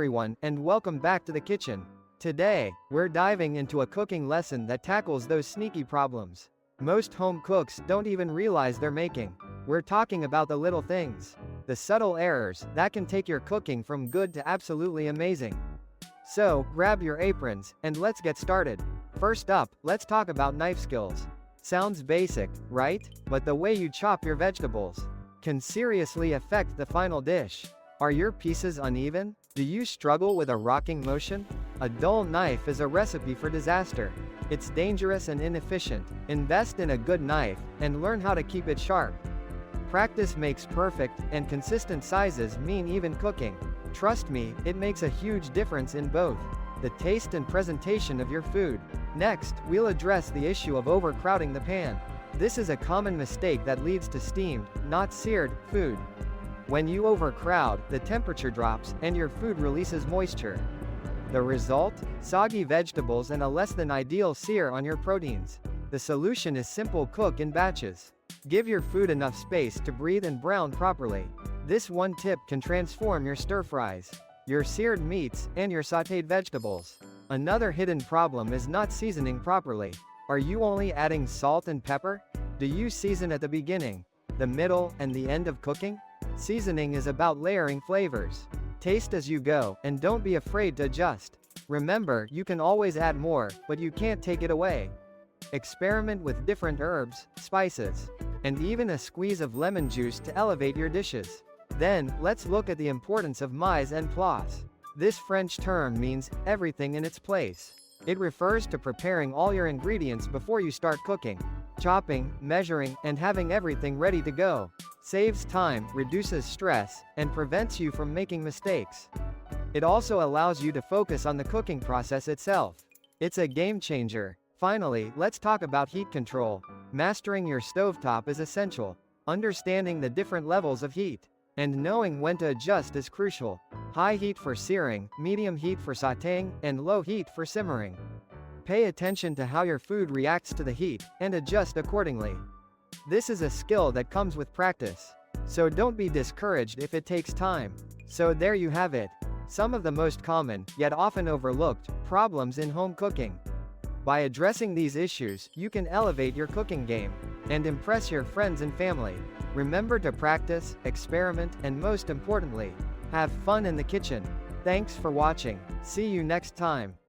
Everyone, and welcome back to the kitchen. Today, we're diving into a cooking lesson that tackles those sneaky problems most home cooks don't even realize they're making. We're talking about the little things, the subtle errors that can take your cooking from good to absolutely amazing. So, grab your aprons, and let's get started. First up, let's talk about knife skills. Sounds basic, right? But the way you chop your vegetables can seriously affect the final dish. Are your pieces uneven? Do you struggle with a rocking motion? A dull knife is a recipe for disaster. It's dangerous and inefficient. Invest in a good knife, and learn how to keep it sharp. Practice makes perfect, and consistent sizes mean even cooking. Trust me, it makes a huge difference in both the taste and presentation of your food. Next, we'll address the issue of overcrowding the pan. This is a common mistake that leads to steamed, not seared, food. When you overcrowd, the temperature drops, and your food releases moisture. The result? Soggy vegetables and a less than ideal sear on your proteins. The solution is simple: cook in batches. Give your food enough space to breathe and brown properly. This one tip can transform your stir-fries, your seared meats, and your sautéed vegetables. Another hidden problem is not seasoning properly. Are you only adding salt and pepper? Do you season at the beginning, the middle, and the end of cooking? Seasoning is about layering flavors. Taste as you go, and don't be afraid to adjust. Remember, you can always add more, but you can't take it away. Experiment with different herbs, spices, and even a squeeze of lemon juice to elevate your dishes. Then, let's look at the importance of mise en place. This French term means everything in its place. It refers to preparing all your ingredients before you start cooking. Chopping, measuring, and having everything ready to go saves time, reduces stress, and prevents you from making mistakes. It also allows you to focus on the cooking process itself. It's a game changer. Finally, let's talk about heat control. Mastering your stovetop is essential. Understanding the different levels of heat and knowing when to adjust is crucial. High heat for searing, medium heat for sautéing, and low heat for simmering. Pay attention to how your food reacts to the heat, and adjust accordingly. This is a skill that comes with practice, so don't be discouraged if it takes time. So there you have it. Some of the most common, yet often overlooked, problems in home cooking. By addressing these issues, you can elevate your cooking game and impress your friends and family. Remember to practice, experiment, and most importantly, have fun in the kitchen. Thanks for watching. See you next time.